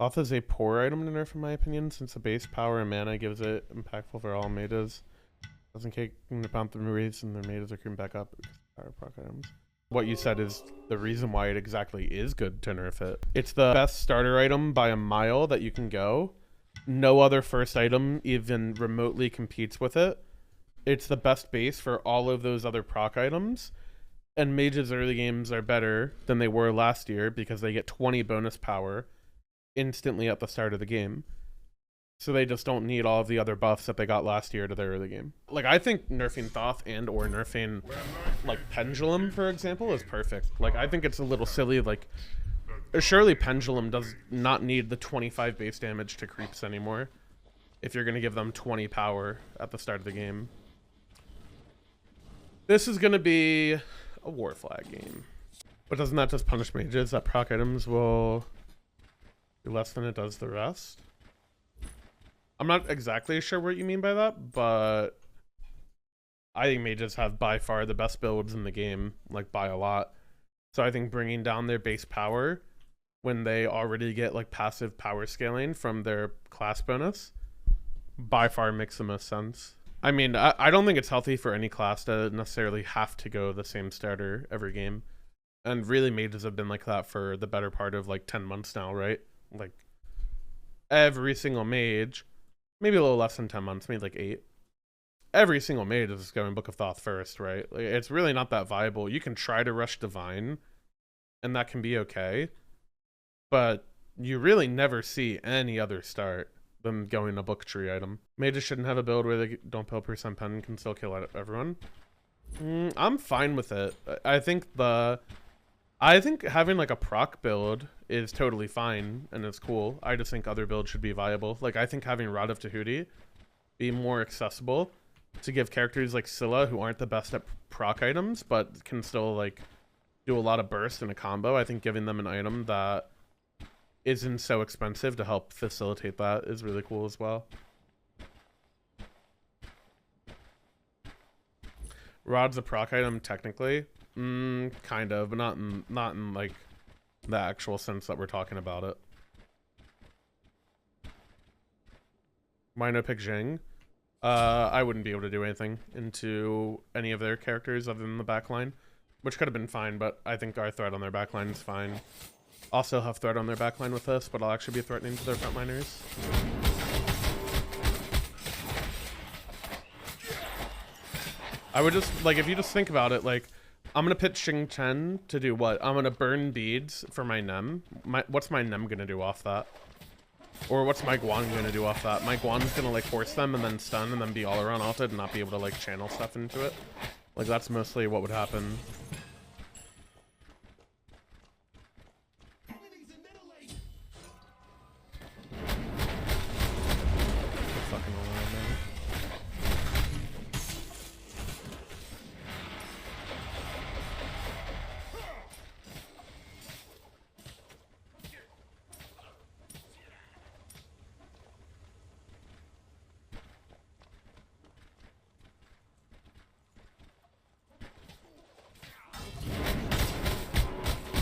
Thoth is a poor item to nerf in my opinion, since the base power and mana gives it impactful for all mages. Doesn't kick into bounce the reads and their mages are creeping back up because of power proc items. What you said is the reason why it exactly is good to nerf it. It's the best starter item by a mile that you can go. No other first item even remotely competes with it. It's the best base for all of those other proc items. And mages early games are better than they were last year because they get 20 bonus power instantly at the start of the game. So they just don't need all of the other buffs that they got last year to their early game. Like, I think nerfing Thoth and or nerfing, like, Pendulum, for example, is perfect. Like, I think it's a little silly. Like, surely Pendulum does not need the 25 base damage to creeps anymore if you're going to give them 20 power at the start of the game. This is going to be a war flag game. But doesn't that just punish mages that proc items will do less than it does the rest? I'm not exactly sure what you mean by that, but I think mages have by far the best builds in the game, like by a lot. So I think bringing down their base power when they already get like passive power scaling from their class bonus by far makes the most sense. I mean, I don't think it's healthy for any class to necessarily have to go the same starter every game. And really, mages have been like that for the better part of like 10 months now, right? Like, every single mage, maybe a little less than 10 months, maybe like 8. Every single mage is going Book of Thoth first, right? Like, it's really not that viable. You can try to rush Divine, and that can be okay. But you really never see any other start than going a book tree item. Mages shouldn't have a build where they don't pill percent pen and can still kill everyone. I'm fine with it. I think having like a proc build is totally fine and it's cool. I just think other builds should be viable. Like, I think having Rod of Tahuti be more accessible to give characters like Scylla, who aren't the best at proc items but can still like do a lot of burst in a combo. I think giving them an item that isn't so expensive to help facilitate that is really cool as well. Rod's a proc item technically, kind of, but not in like the actual sense that we're talking about it. Why no pick Jing? I wouldn't be able to do anything into any of their characters other than the backline, which could have been fine, but I think our threat on their backline is fine. Also have threat on their backline with us, but I'll actually be threatening to their frontliners. I would just, like, if you just think about it, like, I'm gonna pitch Xing Chen to do what? I'm gonna burn beads for my Nem. What's my Nem gonna do off that? Or what's my Guan gonna do off that? My Guan's gonna, like, force them and then stun and then be all around ulted and not be able to, like, channel stuff into it. Like, that's mostly what would happen. Fucking alive, man.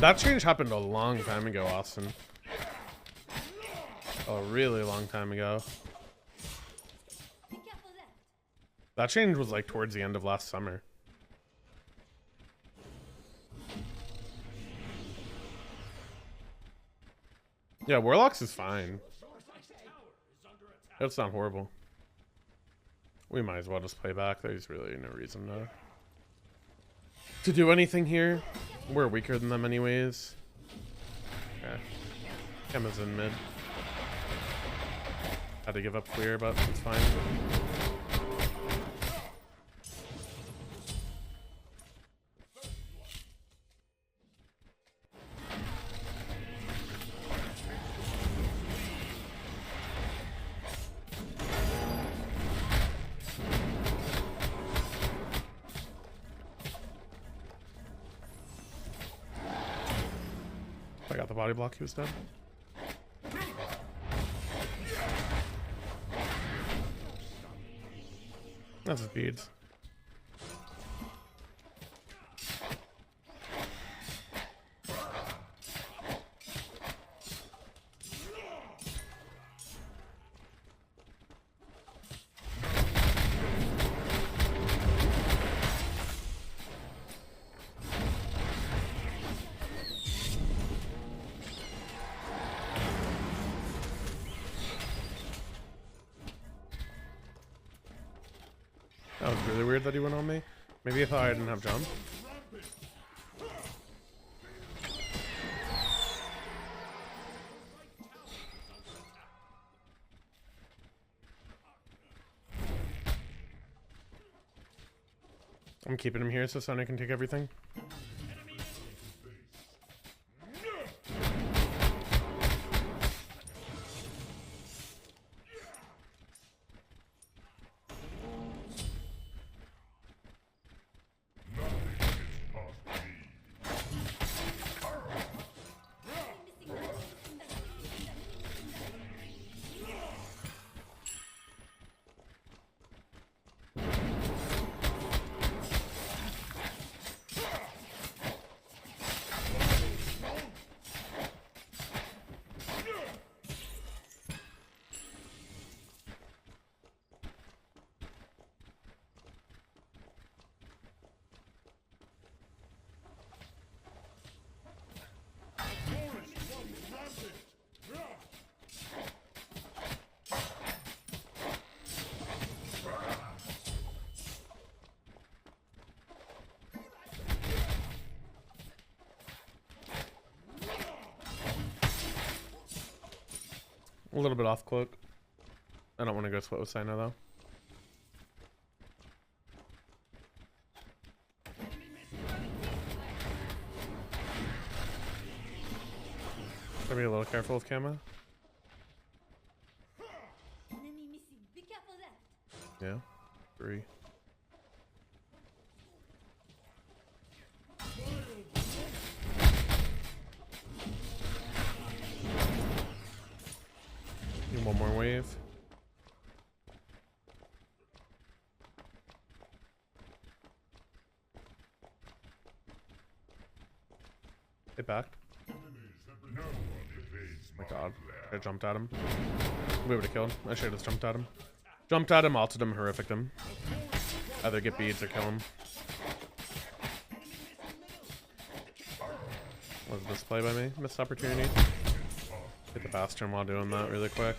That change happened a long time ago, Austin. A really long time ago. That change was like towards the end of last summer. Yeah, Warlocks is fine. It's not horrible. We might as well just play back. There's really no reason to do anything here. We're weaker than them anyways. Okay. Emma's in mid. Had to give up clear, but it's fine. I got the body block, he was dead. That's his beads. That was really weird that he went on me. Maybe he thought I didn't have jump. I'm keeping him here so Sonny can take everything. A little bit off cloak. I don't want to go split with Sino though. Gotta be a little careful with Kama. Yeah, 3. Need one more wave. Hit back. Oh my god. I jumped at him. We would have killed him. I should have just jumped at him. Jumped at him, ulted him, horrificed him. Either get beads or kill him. Was this play by me? Missed opportunity. Hit the Bastion while doing that really quick.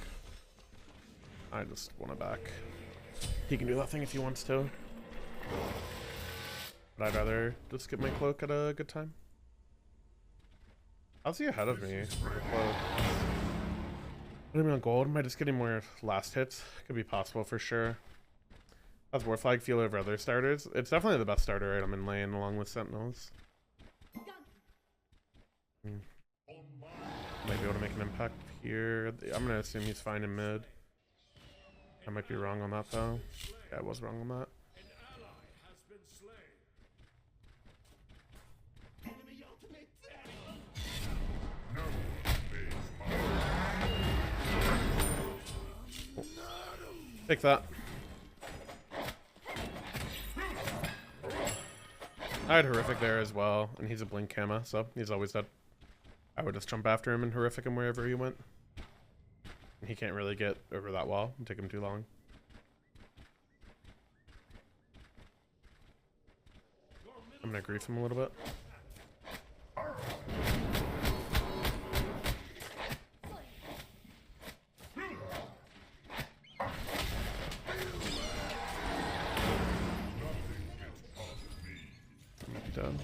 I just want it back. He can do that thing if he wants to. But I'd rather just get my cloak at a good time. How's he ahead of me? What am I on gold? Am I just getting more last hits? Could be possible for sure. How's Warflag feel over other starters? It's definitely the best starter item in lane along with Sentinels. Might be able to make an impact here. I'm gonna assume he's fine in mid. I might be wrong on that though. Yeah, I was wrong on that. Oh. Take that. I had horrific there as well, and he's a blink Kama, so he's always dead. I would just jump after him and horrific him wherever he went. He can't really get over that wall. It'd take him too long. I'm gonna grief him a little bit. Done.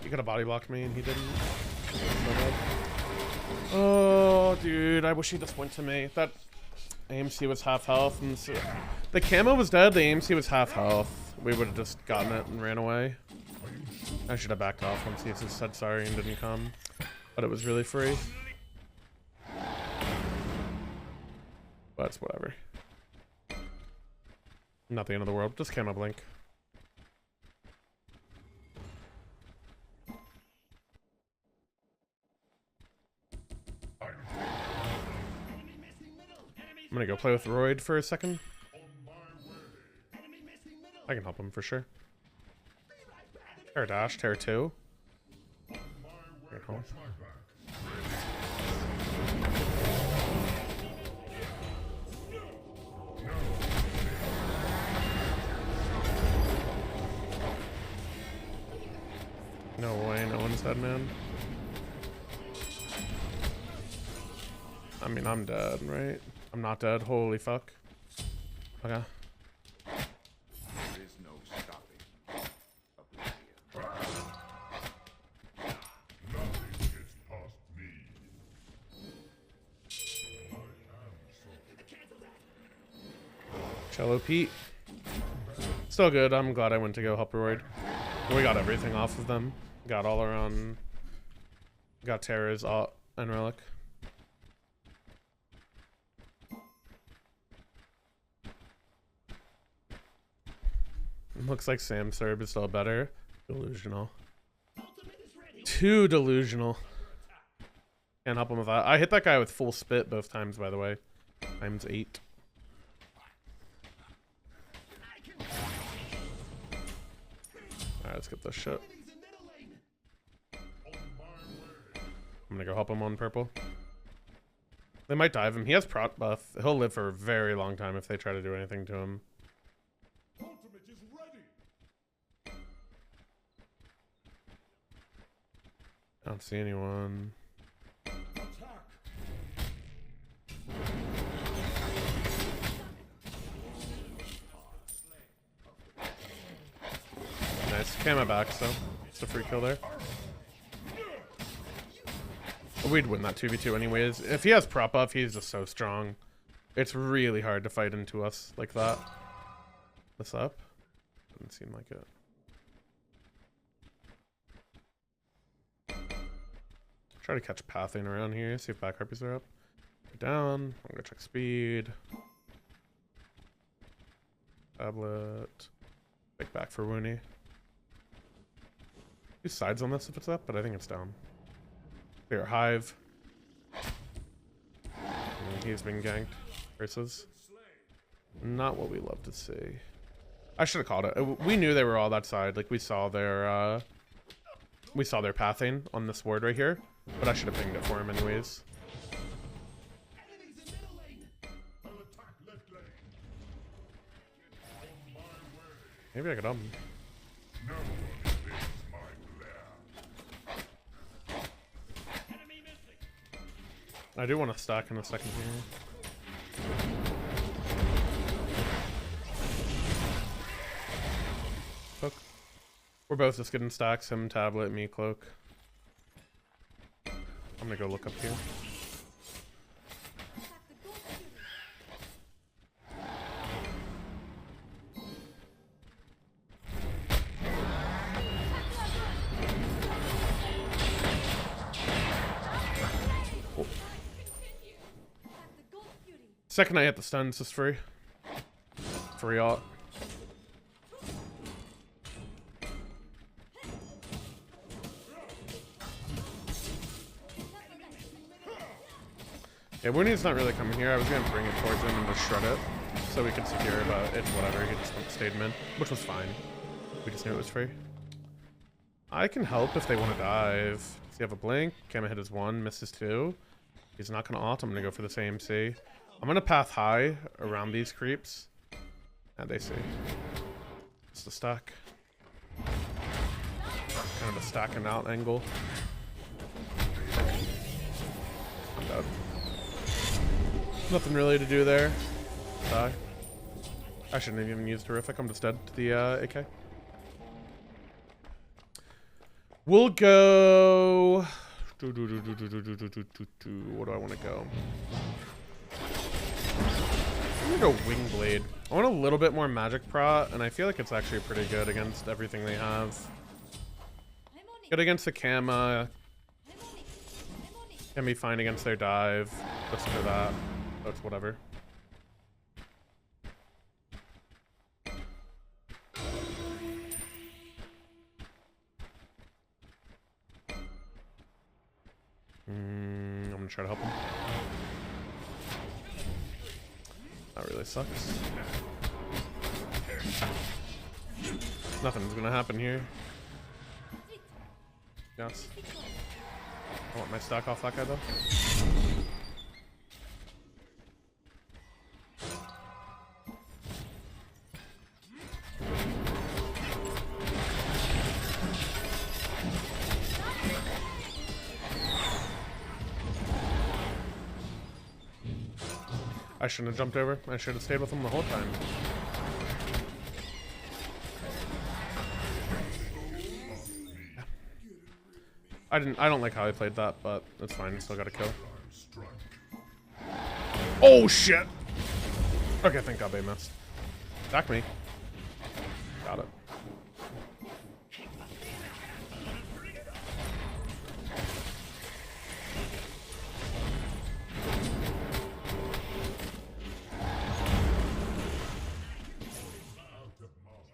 He could have body blocked me and he didn't. Oh, dude, I wish he just went to me. That AMC was half health, and so the camo was dead. The AMC was half health. We would have just gotten it and ran away. I should have backed off once he said sorry and didn't come, but it was really free. But it's whatever. Not the end of the world. Just camo blink. I'm gonna go play with Royd for a second. I can help him for sure. Terror dash, Terror 2. Right home. No way, no one's dead, man. I mean, I'm dead, right? I'm not dead. Holy fuck. Okay. Cello Pete. Still good. I'm glad I went to go help Royd. We got everything off of them. Got all around. Got Terra's Alt and Relic. Looks like Sam Cerb is still better. Delusional. Too delusional. Can't help him with that. I hit that guy with full spit both times, by the way. Times 8. Alright, let's get this shit. I'm gonna go help him on purple. They might dive him. He has prot buff. He'll live for a very long time if they try to do anything to him. I don't see anyone. Nice. Camo back, so it's a free kill there. We'd win that 2v2 anyways. If he has prop buff, he's just so strong. It's really hard to fight into us like that. This up? Doesn't seem like it. Try to catch pathing around here, see if back harpies are up. Go down. I'm gonna check speed. Tablet. Take back for Woony. Do sides on this if it's up, but I think it's down. Clear Hive. And he's been ganked. Versus. Not what we love to see. I should have called it. We knew they were all that side. Like we saw their pathing on this ward right here. But I should have pinged it for him anyways. Maybe I could I do want to stack in a second here. Cloak. We're both just getting stacks. Him tablet, me cloak. I'm gonna go look up here. Oh. Second I hit the stun, it's just free. Free alt. Yeah, Woony's not really coming here. I was gonna bring it towards him and just shred it so we could secure it, but it's whatever. He just stayed mid, which was fine. We just knew it was free. I can help if they want to dive. Does he have a blink? Camo hit his 1, missed his 2. He's not gonna ult. I'm gonna go for this AMC. I'm gonna path high around these creeps. And they see. It's the stack. Kind of a stacking out angle. I'm dead. Nothing really to do there. Die. I shouldn't have even used Terrific. I'm just dead to the AK. We'll go... Where do I want to go? I'm gonna go Wingblade. I want a little bit more magic prot, and I feel like it's actually pretty good against everything they have. Good against the Kama. Can be fine against their dive. Just for that. So it's whatever. I'm gonna try to help him. That really sucks. Nothing's gonna happen here. Yes. I want my stack off that guy though. I shouldn't have jumped over. I should have stayed with him the whole time. I don't like how I played that, but that's fine. Still got a kill. Oh shit! Okay, thank God they missed. Attack me. Got it.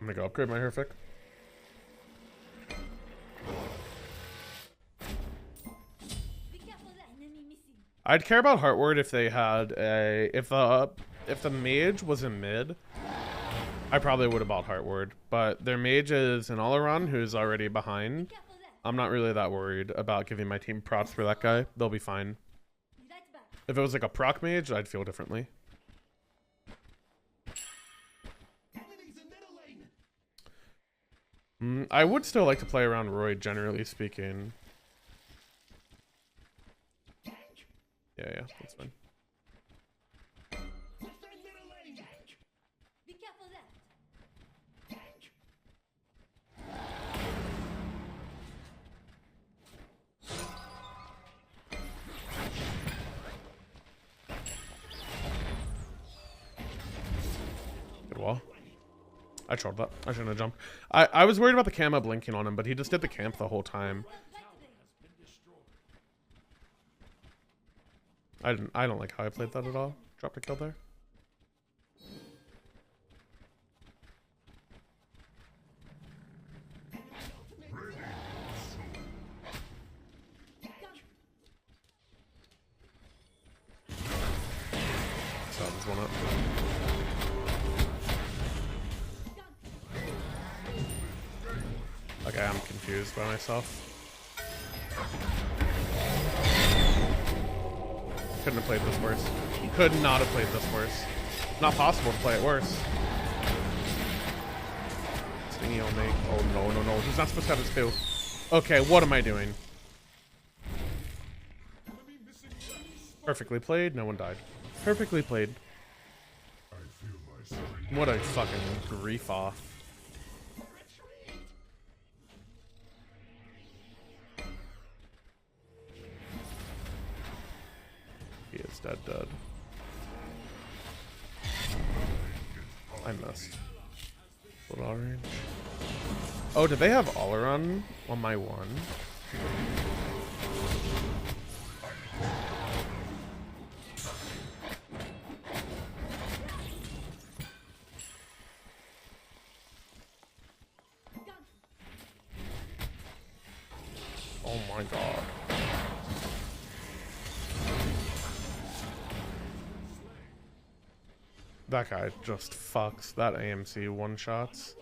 I'm gonna go upgrade my Herfic. I'd care about Heartward if they had a if the mage was in mid. I probably would have bought Heartward, but their mage is an Alaron who's already behind. I'm not really that worried about giving my team props for that guy. They'll be fine. If it was like a proc mage, I'd feel differently. I would still like to play around Roy, generally speaking. Yeah, that's fine. Good wall. I trolled that. I shouldn't have jumped. I was worried about the camo blinking on him, but he just did the camp the whole time. I don't like how I played that at all. Dropped a kill there. So this one up. Okay, I'm confused by myself. Couldn't have played this worse. Could not have played this worse. Not possible to play it worse. Stingy on me. Oh no, no, no. He's not supposed to have his two. Okay, what am I doing? Perfectly played. No one died. Perfectly played. What a fucking grief off. He is dead. I missed. Full all range. Oh, did they have Alaron on my one? Oh my god. That guy just fucks. That AMC one-shots.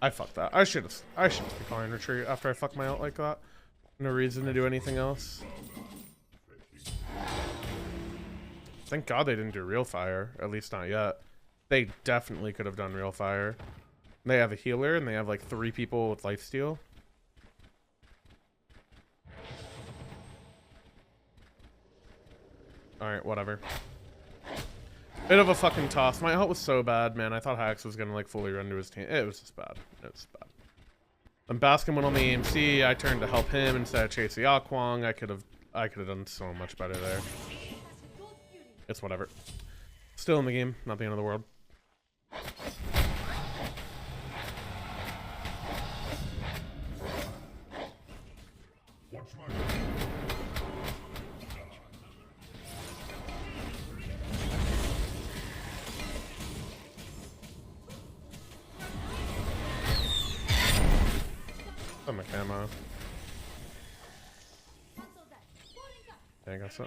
I fucked that. I should have been calling retreat after I fucked my ult like that. No reason to do anything else. Thank God they didn't do real fire. At least not yet. They definitely could have done real fire. They have a healer and they have like 3 people with lifesteal. Alright, whatever. Bit of a fucking toss. My ult was so bad, man. I thought Hax was gonna like fully run to his team. It was just bad. It was bad. When Baskin went on the AMC, I turned to help him instead of chase the Akwang. I could have done so much better there. It's whatever. Still in the game, not the end of the world. I'm a camo. Yeah, I guess so.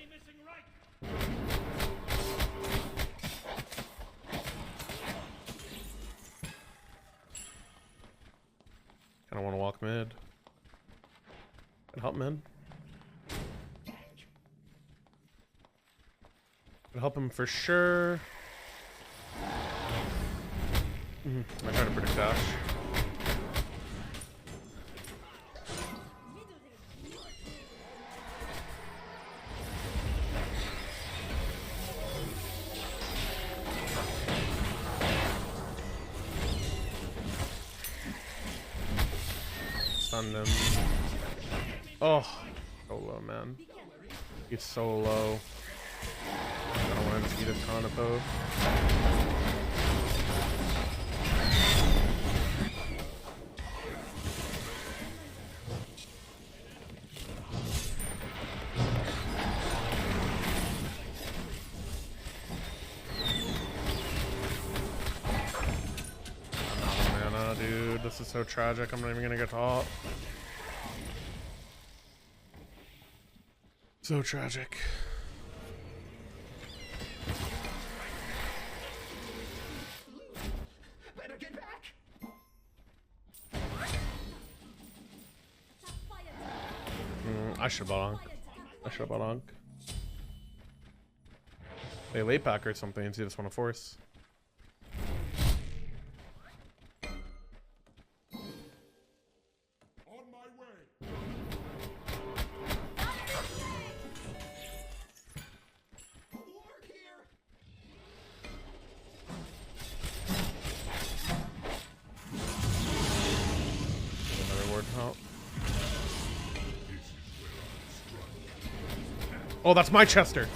Kinda wanna walk mid. Can help mid. Can help him for sure. I try to predict dash. Stunned him. Oh, so low, man. He's so low. I don't want him to eat a ton of both. is so tragic. I'm not even gonna get taught. So tragic. Better get back. I should bought Onk. I should have bought Onk. They late pack or something, so you just want to force. On my way. Work here. Another ward out. Oh, that's my Chester.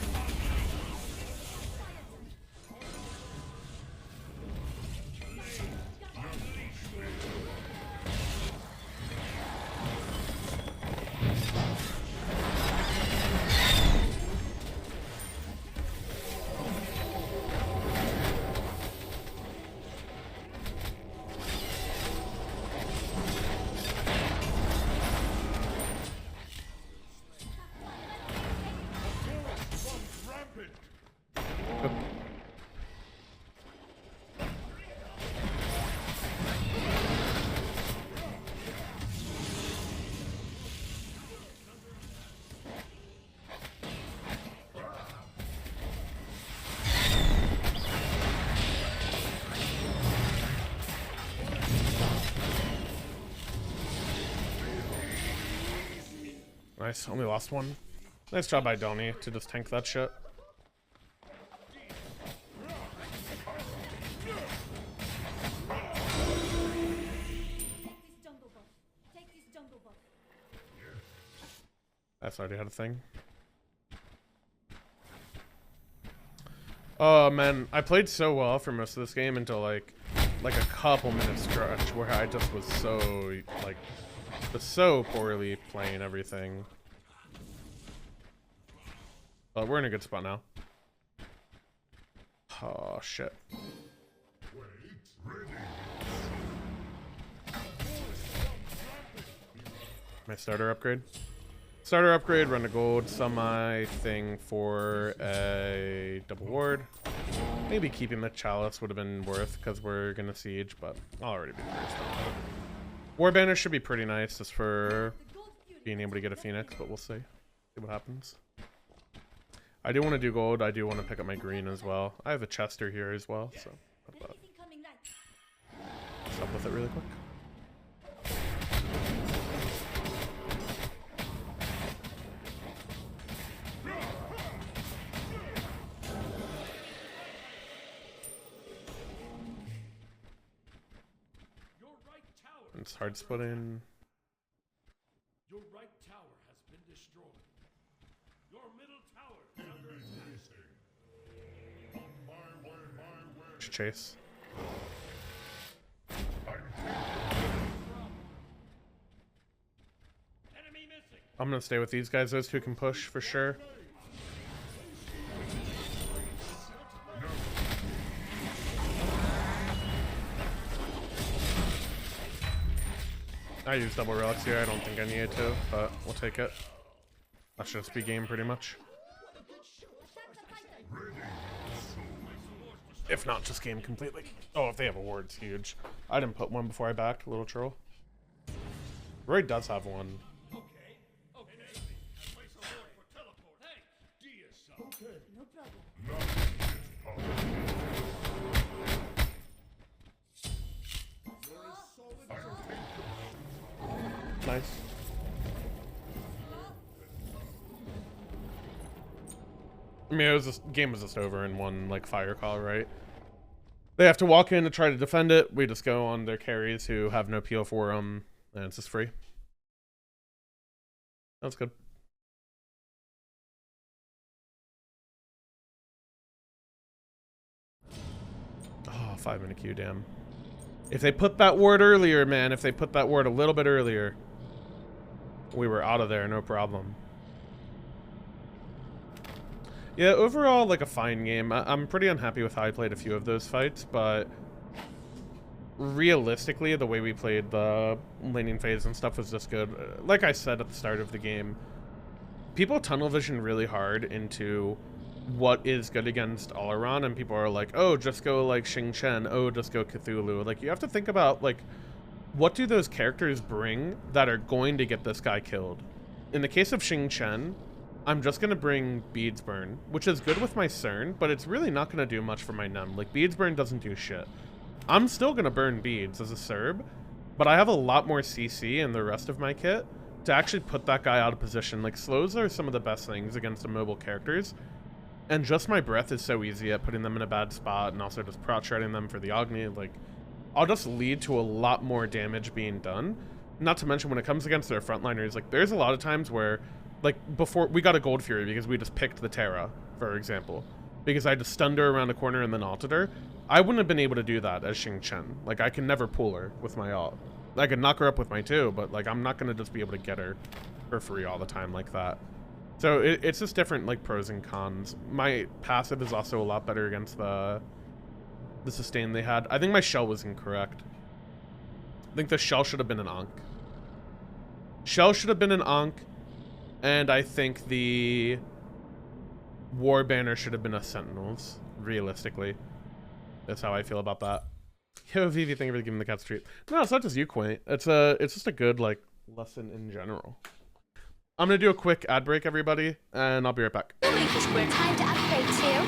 Nice, only lost one. Nice job by Donnie to just tank that shit. That's already had a thing. Oh man, I played so well for most of this game until like a couple minutes stretch where I just was so so poorly playing everything. But we're in a good spot now. Oh shit. My starter upgrade. Starter upgrade, run to gold, semi thing for a double ward. Maybe keeping the chalice would have been worth because we're gonna siege, but I'll already be first. War banner should be pretty nice just for being able to get a phoenix, but we'll see. See what happens. I do want to do gold. I do want to pick up my green as well. I have a Chester here as well, so let's up with it really quick. It's hard splitting. Your right tower has been destroyed. Your middle tower is under attack. Chase. Enemy missing. I'm gonna stay with these guys. Those two can push for sure. I use double relics here. I don't think I needed to, but we'll take it. That should just be game pretty much. If not, just game completely. Oh, if they have a ward, it's huge. I didn't put one before I backed, little troll. Roy does have one. Okay. Place a ward for teleport. Hey, do yourself. Okay. No problem. Nice. I mean, it was just, game was just over in one like fire call, right? They have to walk in to try to defend it. We just go on their carries who have no peel for them, and it's just free. That's good. Oh, 5-minute queue, damn. If they put that ward earlier, man, if they put that ward a little bit earlier, we were out of there, no problem. Yeah, overall, like a fine game. I'm pretty unhappy with how I played a few of those fights, but realistically, the way we played the laning phase and stuff was just good. Like I said at the start of the game, people tunnel vision really hard into what is good against Alaron, and people are like, oh, just go like Xing Chen, oh, just go Cthulhu. Like, you have to think about, like, what do those characters bring that are going to get this guy killed? In the case of Xing Chen, I'm just going to bring Beads Burn, which is good with my Cern, but it's really not going to do much for my Num. Like, Beads Burn doesn't do shit. I'm still going to burn beads as a Cerb, but I have a lot more CC in the rest of my kit to actually put that guy out of position. Like, slows are some of the best things against immobile characters, and just my breath is so easy at putting them in a bad spot, and also just prot shredding them for the Agni. Like, I'll just lead to a lot more damage being done. Not to mention, when it comes against their frontliners, like, there's a lot of times where, like, before we got a Gold Fury because we just picked the Terra, for example, because I just stunned her around the corner and then ulted her. I wouldn't have been able to do that as Xing Chen. Like, I can never pull her with my ult. I could knock her up with my 2, but, like, I'm not going to just be able to get her for free all the time like that. So it's just different, like, pros and cons. My passive is also a lot better against the sustain they had. I think my shell was incorrect. I think the shell should have been an Ankh. Shell should have been an Ankh, and I think the War Banner should have been a Sentinels, realistically. That's how I feel about that. Yo, Vivi, thank you for giving the cat treat. No, it's not just you, Quaint. It's just a good, like, lesson in general. I'm gonna do a quick ad break, everybody, and I'll be right back. Time to upgrade to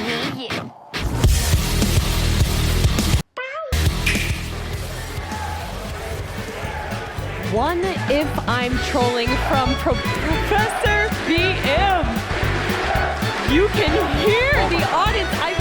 New You. One if I'm trolling from Professor BM. You can hear the audience. I